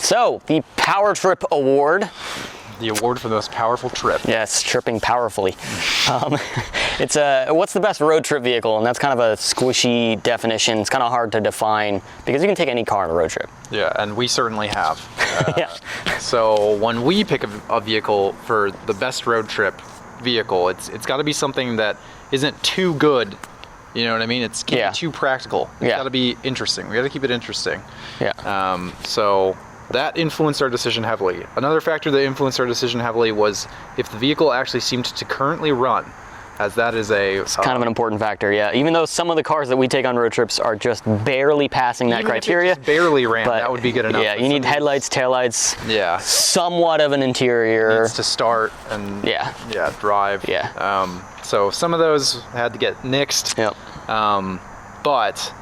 So the Power Trip Award. The award for the most powerful trip. Yes, tripping powerfully. It's what's the best road trip vehicle? And that's kind of a squishy definition. It's kind of hard to define because you can take any car on a road trip. Yeah, and we certainly have. Yeah. So when we pick a vehicle for the best road trip vehicle, it's got to be something that isn't too good. You know what I mean? It's can't be too practical. It's got to be interesting. We got to keep it interesting. Yeah. So that influenced our decision heavily. Another factor that influenced our decision heavily was if the vehicle actually seemed to currently run, as that is it's kind of an important factor, yeah. Even though some of the cars that we take on road trips are just barely passing that criteria. If it just barely ran, that would be good enough. Yeah, you need headlights, taillights, yeah, somewhat of an interior. Needs to start and drive. Yeah. So some of those had to get nixed. Yep. But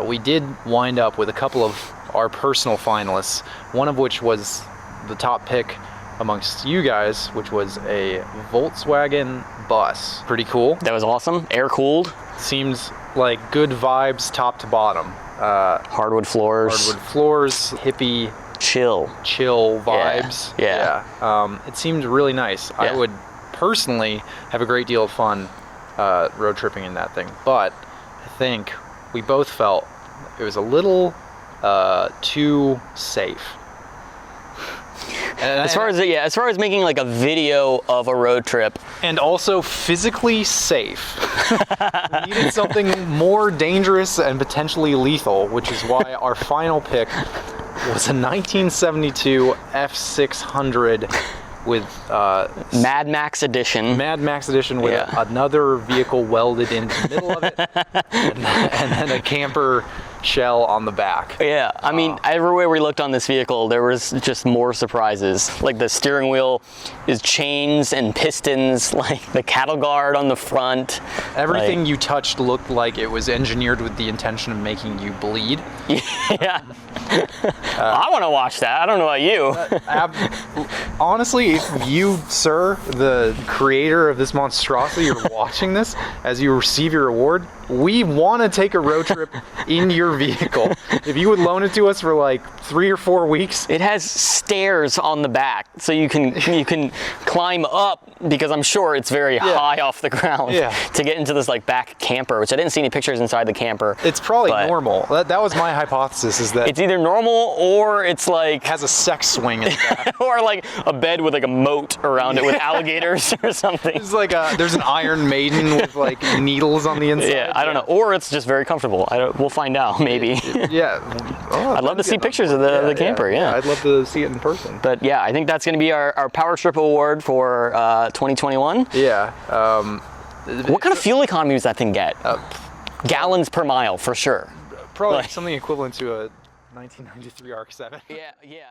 we did wind up with a couple of our personal finalists, one of which was the top pick amongst you guys, which was a Volkswagen bus. Pretty cool. That was awesome. Air cooled. Seems like good vibes top to bottom. Hardwood floors. Hippie. Chill Vibes. Yeah. It seemed really nice. Yeah. I would personally have a great deal of fun road tripping in that thing, but I think we both felt it was a little too safe. As far as making like a video of a road trip, and also physically safe, we needed something more dangerous and potentially lethal, which is why our final pick was a 1972 F600 with Mad Max edition. With another vehicle welded into the middle of it, and then a camper shell on the back. Yeah, I mean, everywhere we looked on this vehicle, there was just more surprises. Like the steering wheel is chains and pistons, like the cattle guard on the front. Everything you touched looked like it was engineered with the intention of making you bleed. Yeah. I want to watch that. I don't know about you. Honestly, if you, sir, the creator of this monstrosity, are watching this as you receive your award, we want to take a road trip in your vehicle. If you would loan it to us for like 3 or 4 weeks. It has stairs on the back, so you can climb up, because I'm sure it's very high off the ground to get into this like back camper, which I didn't see any pictures inside the camper. It's probably normal. That was my hypothesis, is that it's either normal or it's like has a sex swing in the back. or like a bed with like a moat around it with alligators or something. It's like there's an Iron Maiden with like needles on the inside. Yeah, I don't know. Or it's just very comfortable. We'll find out, maybe. I'd love to see pictures of the camper, I'd love to see it in person. But yeah, I think that's going to be our Power Trip Award for 2021. Yeah. What kind of fuel economy does that thing get? Gallons per mile, for sure. Probably something equivalent to a 1993 ARC-7. Yeah.